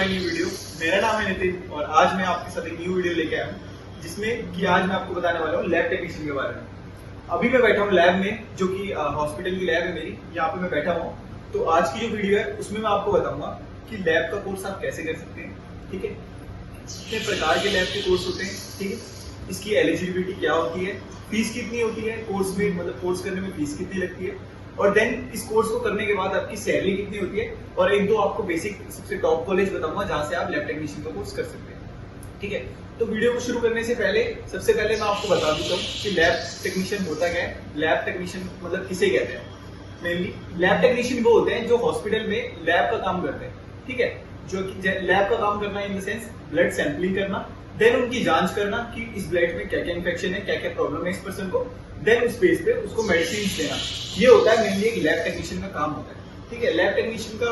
My new video. मेरा नाम है नितिन और आज मैं आपके साथ एक न्यू वीडियो लेके आया हूँ जिसमें कि आज मैं आपको बताने वाला हूँ लैब टेक्नीशियन के बारे में। अभी मैं बैठा हूँ लैब में, जो कि हॉस्पिटल की लैब है मेरी, यहाँ पे मैं बैठा हूँ। तो आज की जो वीडियो है उसमें मैं आपको बताऊंगा कि लैब का कोर्स आप कैसे कर सकते हैं, ठीक है, कितने प्रकार के लैब के कोर्स होते हैं, ठीक है, इसकी एलिजिबिलिटी क्या होती है, फीस कितनी होती है कोर्स में, मतलब कोर्स करने में फीस कितनी लगती है, और देन इस कोर्स को करने के बाद आपकी सैलरी कितनी होती है, और एक दो आपको बेसिक सबसे टॉप कॉलेज बताऊंगा जहां से आप लैब टेक्नीशियन का कोर्स कर सकते हैं, ठीक है। तो वीडियो को शुरू करने से पहले सबसे पहले मैं आपको बता देता हूँ कि लैब टेक्नीशियन होता क्या है। लैब टेक्नीशियन मतलब किसे कहते हैं। मेनली लैब टेक्नीशियन वो होते हैं जो हॉस्पिटल में लैब का काम करते हैं, ठीक है, जो कि लैब का काम करना in the sense blood sampling करना, देन उनकी जांच करना कि इस ब्लड में क्या क्या इन्फेक्शन है, क्या क्या प्रॉब्लम है इस पर्सन को, देन उस बेस पे उसको मेडिसिन देना। ये होता है मेनली एक लैब टेक्नीशियन का काम होता है, ठीक है। लैब टेक्नीशियन का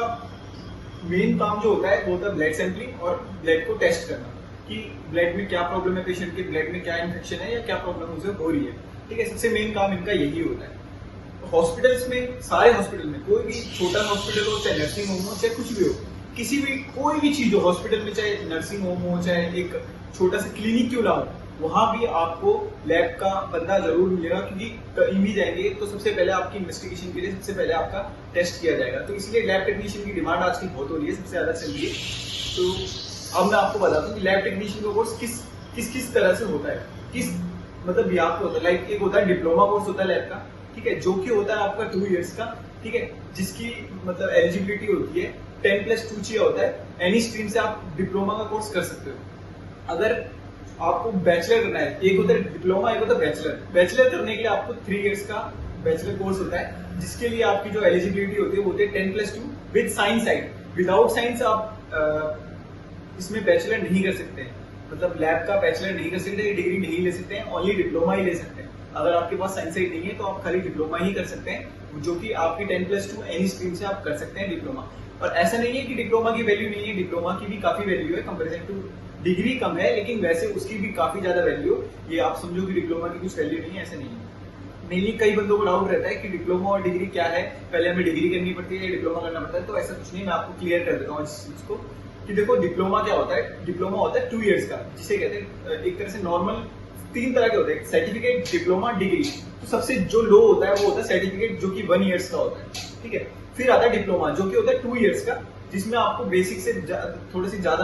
मेन काम जो होता है वो होता है ब्लड सैंपलिंग और ब्लड को टेस्ट करना कि ब्लड में क्या प्रॉब्लम है, पेशेंट के ब्लड में क्या इन्फेक्शन है या क्या प्रॉब्लम उसे हो रही है, ठीक है। सबसे मेन काम इनका यही होता है। हॉस्पिटल्स में, सारे हॉस्पिटल में, कोई भी छोटा हॉस्पिटल हो, चाहे नर्सिंग होम हो, चाहे कुछ भी हो, किसी भी कोई भी चीज हो हॉस्पिटल में, चाहे नर्सिंग होम हो, चाहे एक छोटा सा क्लिनिक क्यों ना हो, वहां भी आपको लैब का बंदा जरूर मिलेगा, क्योंकि कहीं भी जाएंगे तो सबसे पहले आपकी इन्वेस्टिगेशन के लिए सबसे पहले आपका टेस्ट किया जाएगा। तो इसलिए लैब टेक्नीशियन की डिमांड आजकल बहुत हो रही है, सबसे ज्यादा चल रही है। तो अब मैं आपको बताता हूँ कि लैब टेक्नीशियन का कोर्स किस तरह से होता है, किस मतलब यहाँ पे होता है। लाइक एक होता है डिप्लोमा कोर्स होता है लैब का, ठीक है, जो कि होता है आपका 2 इयर्स का, ठीक है, जिसकी मतलब एलिजिबिलिटी होती है 10+2 चाहिए होता है। एनी स्ट्रीम से आप डिप्लोमा का कोर्स कर सकते हो। अगर आपको बैचलर करना है, एक होता है डिप्लोमा, एक होता है बैचलर। बैचलर करने के लिए आपको 3 इयर्स का बैचलर कोर्स होता है, जिसके लिए आपकी जो एलिजिबिलिटी होती है वो होती है 10+2 with science side. Without science आप इसमें बैचलर नहीं कर सकते, मतलब लैब का बैचलर नहीं कर सकते, डिग्री नहीं ले सकते हैं, ओनली डिप्लोमा ही ले सकते हैं। अगर आपके पास साइंस साइड नहीं है तो आप खाली डिप्लोमा ही कर सकते हैं, जो कि आपकी 10+2 एनी स्ट्रीम से आप कर सकते हैं डिप्लोमा। और ऐसा नहीं है कि डिप्लोमा की वैल्यू नहीं है, डिप्लोमा की भी काफी वैल्यू है, कंपेरिजन टू डिग्री कम है, लेकिन वैसे उसकी भी काफी ज्यादा वैल्यू। ये आप समझो कि डिप्लोमा की कुछ वैल्यू नहीं है, ऐसा नहीं है। मेनली कई बंदों को डाउट रहता है कि डिप्लोमा और डिग्री क्या है, पहले हमें डिग्री करनी पड़ती है या डिप्लोमा करना पड़ता है। तो ऐसा कुछ नहीं, मैं आपको क्लियर कर देता हूँ इस चीज को कि देखो डिप्लोमा क्या होता है। डिप्लोमा होता है 2 इयर्स का, जिसे कहते हैं एक तरह से नॉर्मल 3 तरह के होते हैं, सर्टिफिकेट, डिप्लोमा, डिग्री। तो सबसे जो लो होता है वो होता है सर्टिफिकेट, जो कि 1 इयर्स का होता है, ठीक है। फिर आता है डिप्लोमा, जो कि होता है 2 इयर्स का, जिसमें आपको बेसिक से थोड़ी सी ज्यादा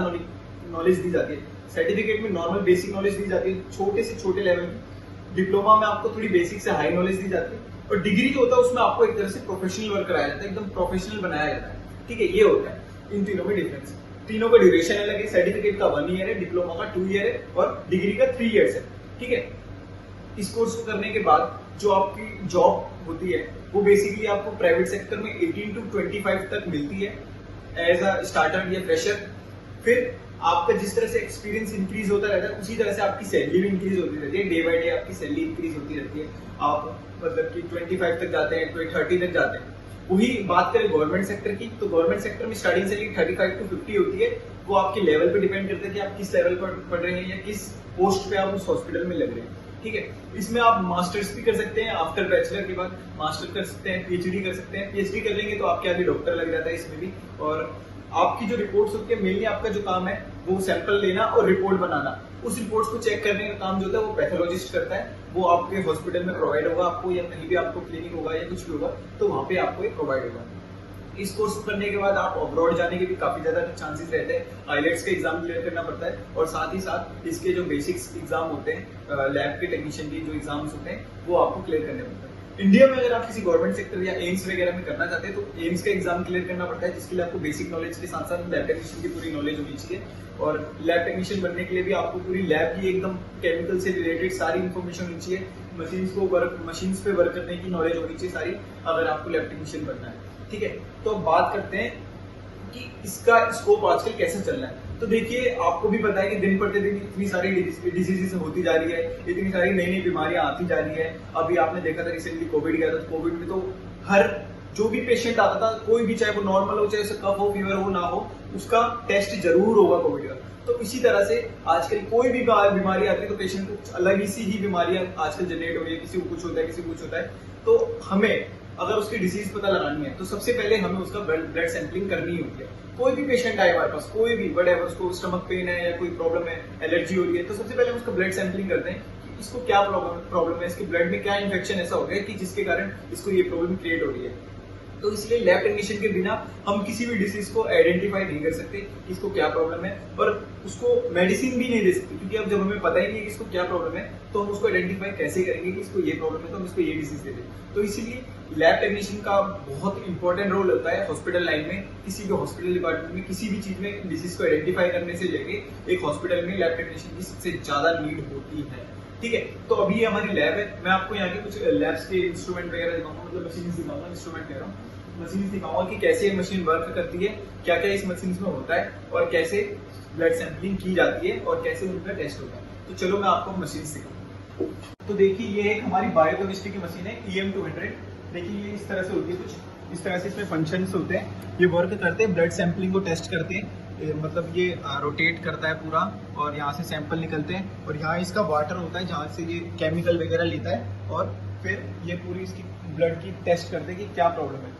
नॉलेज दी जाती है। सर्टिफिकेट में नॉर्मल बेसिक नॉलेज दी जाती है, छोटे से छोटे लेवल की। डिप्लोमा में आपको थोड़ी बेसिक से हाई नॉलेज दी जाती है, और डिग्री जो होता है उसमें आपको एक तरह से प्रोफेशनल वर्क कराया जाता है, एकदम प्रोफेशनल बनाया जाता है, ठीक है। ये होता है इन तीनों में डिफरेंस। तीनों का ड्यूरेशन अलग है, सर्टिफिकेट का 1 ईयर है, डिप्लोमा का 2 ईयर है, और डिग्री का 3 ईयर्स है, ठीक है। इस कोर्स को करने के बाद जो आपकी जॉब होती है वो बेसिकली आपको प्राइवेट सेक्टर में 18 to 25 तक मिलती है एज अ स्टार्टर या फ्रेशर। फिर आपका जिस तरह से एक्सपीरियंस इंक्रीज होता रहता है, उसी तरह से आपकी सैलरी भी इंक्रीज होती रहती है। डे बाय डे आपकी सैलरी इंक्रीज होती रहती है। आप मतलब कि 25 तक जाते हैं, 30 तक जाते हैं। वही बात करें गवर्नमेंट सेक्टर की, तो गवर्नमेंट सेक्टर में स्टार्टिंग सैलरी 35 to 50 होती है। वो आपके लेवल पे डिपेंड करता है कि आप किस लेवल पर पढ़ रहे हैं या किस पोस्ट पे आप उस हॉस्पिटल में लग रहे हैं, ठीक है। इसमें आप मास्टर्स भी कर सकते हैं, आफ्टर बैचलर के बाद मास्टर कर सकते हैं, पीएचडी कर सकते हैं। पीएचडी कर लेंगे तो आपके आगे डॉक्टर लग जाता है इसमें भी। और आपकी जो रिपोर्ट्स होती है, मेनली आपका जो काम है वो सैंपल लेना और रिपोर्ट बनाना। उस रिपोर्ट्स को चेक करने का काम जो होता है वो पैथोलॉजिस्ट करता है। वो आपके हॉस्पिटल में प्रोवाइड होगा आपको, या कहीं भी आपको क्लिनिक होगा या कुछ भी होगा तो वहां पे आपको ये प्रोवाइड होगा। इस कोर्स को करने के बाद आप अब्रॉड जाने के भी काफी ज्यादा चांसेस रहते हैं। आईलेट्स का एग्जाम क्लियर करना पड़ता है, और साथ ही साथ इसके जो बेसिक्स एग्जाम होते हैं, लैब के टेक्नीशियन के जो एग्जाम्स होते हैं वो आपको क्लियर करने पड़ते हैं। इंडिया में अगर आप किसी गवर्नमेंट सेक्टर या एम्स वगैरह में करना चाहते हैं तो एम्स का एग्जाम क्लियर करना पड़ता है, जिसके लिए आपको बेसिक नॉलेज के साथ साथ लैब टेक्नीशियन की पूरी नॉलेज होनी चाहिए। और लैब टेक्नीशियन बनने के लिए भी आपको पूरी लैब की एकदम केमिकल से रिलेटेड सारी इन्फॉर्मेशन होनी चाहिए। मशीन्स पे वर्क करने की नॉलेज होनी चाहिए सारी, अगर आपको लैब टेक्नीशियन बनना है, ठीक है। तो अब बात करते हैं कि इसका स्कोप आजकल कैसे चल रहा है। तो देखिए, आपको भी पता है कि दिन प्रतिदिन इतनी सारी डिजीजेस होती जा रही है, इतनी सारी नई नई बीमारियां आती जा रही है। अभी आपने देखा था रिसेंटली कोविड गया था, कोविड में तो हर जो भी पेशेंट आता था, कोई भी, चाहे वो नॉर्मल हो, चाहे उसे कफ हो, फीवर हो, ना हो, उसका टेस्ट जरूर होगा कोविड का। तो इसी तरह से आजकल कोई भी बीमारी आती है तो पेशेंट को अलग ही सी ही बीमारियां आजकल जनरेट हो रही है, किसी को कुछ होता है, किसी को कुछ होता है। तो हमें अगर उसकी डिसीज पता लगानी है तो सबसे पहले हमें उसका ब्लड सैंपलिंग करनी होती है। कोई भी पेशेंट आए हमारे पास, कोई भी बड़े, उसको स्टमक पेन है या कोई प्रॉब्लम है, एलर्जी हो रही है, तो सबसे पहले हम उसका ब्लड सैंपलिंग करते हैं कि इसको क्या प्रॉब्लम है, इसके ब्लड में क्या इन्फेक्शन ऐसा हो गया कि जिसके कारण इसको ये प्रॉब्लम क्रिएट हो रही है। तो इसलिए लैब टेक्नीशियन के बिना हम किसी भी डिसीज को आइडेंटिफाई नहीं कर सकते कि इसको क्या प्रॉब्लम है, और उसको मेडिसिन भी नहीं दे सकते, क्योंकि अब जब हमें पता ही नहीं कि इसको क्या प्रॉब्लम है तो हम उसको आइडेंटिफाई कैसे करेंगे कि इसको ये प्रॉब्लम है तो हम इसको ये डिसीज दे दें। तो इसीलिए लैब टेक्नीशियन का बहुत इंपॉर्टेंट रोल होता है हॉस्पिटल लाइन में, किसी भी हॉस्पिटल डिपार्टमेंट में, किसी भी चीज में डिसीज को आइडेंटिफाई करने से लेके एक हॉस्पिटल में लैब टेक्नीशियन की सबसे ज्यादा नीड होती है। ठीक है, तो अभी ये हमारी लैब है। मैं आपको यहाँ के कुछ लैब्स के इंस्ट्रूमेंट वगैरह दिखाऊंगा, मतलब मशीन दिखाऊंगा, इंस्ट्रूमेंट कह रहा हूँ, मशीन दिखाऊंगा कि कैसे ये मशीन वर्क करती है, क्या क्या इस मशीन में होता है, और कैसे ब्लड सैंपलिंग की जाती है और कैसे उनका टेस्ट होता है। तो चलो मैं आपको मशीन दिखाऊंगा। तो देखिए, ये एक हमारी बायोकेमिस्ट्री की मशीन है EM200। देखिए, ये इस तरह से होती है, कुछ इस तरह से इसमें फंक्शंस होते हैं, ये वर्क करते हैं, ब्लड सैंपलिंग को टेस्ट करते हैं। मतलब ये रोटेट करता है पूरा, और यहाँ से सैंपल निकलते हैं, और यहाँ इसका वाटर होता है जहाँ से ये केमिकल वगैरह लेता है, और फिर ये पूरी इसकी ब्लड की टेस्ट करते हैं कि क्या प्रॉब्लम है।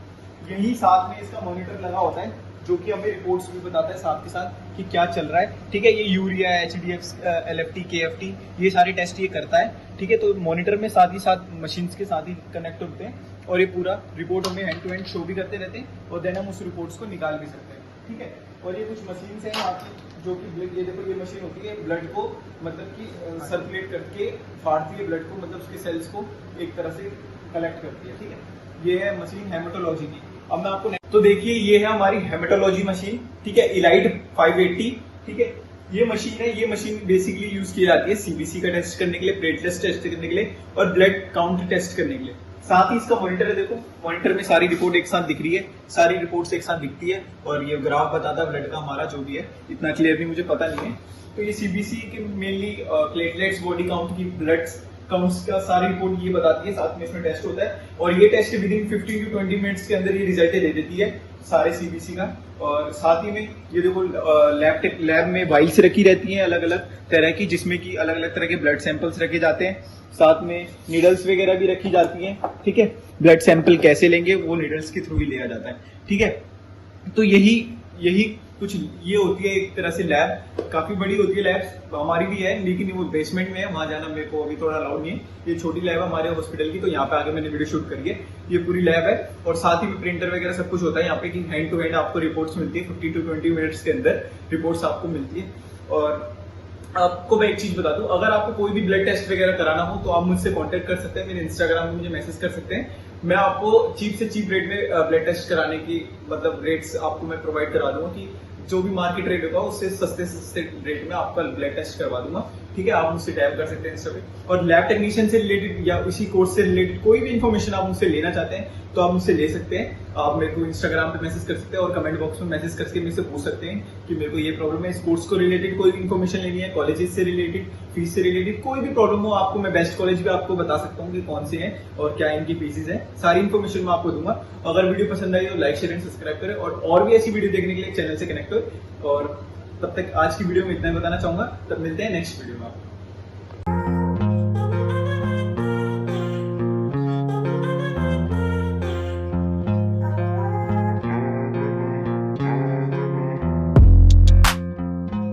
यही साथ में इसका मॉनिटर लगा होता है जो कि हमें रिपोर्ट्स भी बताता है साथ के साथ कि क्या चल रहा है। ठीक है, ये यूरिया, HDF, LFT, KFT, ये सारे टेस्ट ये करता है। ठीक है, तो मॉनिटर में साथ ही साथ मशीन्स के साथ ही कनेक्ट होते हैं, और ये पूरा रिपोर्ट हमें हैंड टू हैंड शो भी करते रहते हैं, और देन हम उस रिपोर्ट्स को निकाल भी सकते हैं। ठीक है, और ये कुछ मशीन्स हैं यहाँ की जो कि ये देखो, ये मशीन होती है ब्लड को मतलब कि सर्कुलेट करके फाड़ती है ब्लड को, मतलब उसके सेल्स को एक तरह से कलेक्ट करती है। ठीक है, ये है मशीन हेमेटोलॉजी की। अब मैं आपको तो देखिए, ये है हमारी हेमेटोलॉजी मशीन। ठीक है, इलाइट 580। ठीक है, ये मशीन है, ये मशीन बेसिकली यूज की जाती है CBC का टेस्ट करने के लिए, प्लेटलेट्स टेस्ट करने के लिए, और ब्लड काउंट टेस्ट करने के लिए। साथ ही इसका मॉनिटर है, देखो मॉनिटर में सारी रिपोर्ट एक साथ दिख रही है, सारी रिपोर्ट्स एक साथ दिखती है, और ये ग्राफ बताता है ब्लड का हमारा जो भी है, इतना क्लियरली मुझे पता नहीं है। तो ये CBC के मेनली प्लेटलेट्स, बॉडी काउंट की, ब्लड काउंट्स का सारी रिपोर्ट ये बताती है, साथ में इसमें टेस्ट होता है, और ये test within 15 to 20 minutes के अंदर ये रिजल्ट दे देती है सारे CBC का। और साथ ही में ये देखो, लैब में वाइल्स रखी रहती हैं अलग अलग तरह की, जिसमें कि अलग अलग तरह के ब्लड सैंपल्स रखे जाते हैं, साथ में नीडल्स वगैरह भी रखी जाती हैं। ठीक है, ब्लड सैंपल कैसे लेंगे वो नीडल्स के थ्रू ही लिया जाता है। ठीक है, तो यही कुछ ये होती है एक तरह से लैब। काफी बड़ी होती है लैब, हमारी भी है, लेकिन वो बेसमेंट में है, वहां जाना मेरे को अभी थोड़ा अलाउड नहीं है। ये छोटी लैब है हमारे हॉस्पिटल की, तो यहाँ पे आके मैंने वीडियो शूट करी है। ये पूरी लैब है, और साथ ही में प्रिंटर वगैरह सब कुछ होता है यहाँ पे, कि हैंड टू हैंड आपको रिपोर्ट्स मिलती है, 50 to 20 मिनट्स के अंदर रिपोर्ट्स आपको मिलती है। और आपको मैं एक चीज बता दूं, अगर आपको कोई भी ब्लड टेस्ट वगैरह कराना हो तो आप मुझसे कांटेक्ट कर सकते हैं, मेरे इंस्टाग्राम में मुझे मैसेज कर सकते हैं। मैं आपको चीप से चीप रेट में ब्लड टेस्ट कराने की मतलब रेट्स आपको मैं प्रोवाइड करा दूंगा, कि जो भी मार्केट रेट होगा उससे सस्ते रेट में आपका ब्लड टेस्ट करवा दूंगा। ठीक है, आप मुझसे टैप कर सकते हैं इंस्टा पे। और लैब टेक्नीशियन से रिलेटेड या इसी कोर्स से रिलेटेड कोई भी इन्फॉर्मेशन आप मुझसे लेना चाहते हैं तो आप मुझसे ले सकते हैं। आप मेरे को इंस्टाग्राम पे मैसेज कर सकते हैं, और कमेंट बॉक्स में मैसेज करके मेरे से पूछ सकते हैं कि मेरे को ये प्रॉब्लम है, इस कोर्स को रिलेटेड कोई भी इन्फॉर्मेशन लेनी है, कॉलेजेस से रिलेटेड, फीस से रिलेटेड, कोई भी प्रॉब्लम हो आपको, मैं बेस्ट कॉलेज भी आपको बता सकता हूँ कि कौन से हैं और क्या इनकी फीसेज है, सारी इन्फॉर्मेशन मैं आपको दूंगा। अगर वीडियो पसंद आई तो लाइक, शेयर एंड सब्सक्राइब करें, और भी ऐसी वीडियो देखने के लिए चैनल से कनेक्ट हो। और तब तक आज की वीडियो में इतना ही बताना चाहूंगा, तब मिलते हैं नेक्स्ट वीडियो में।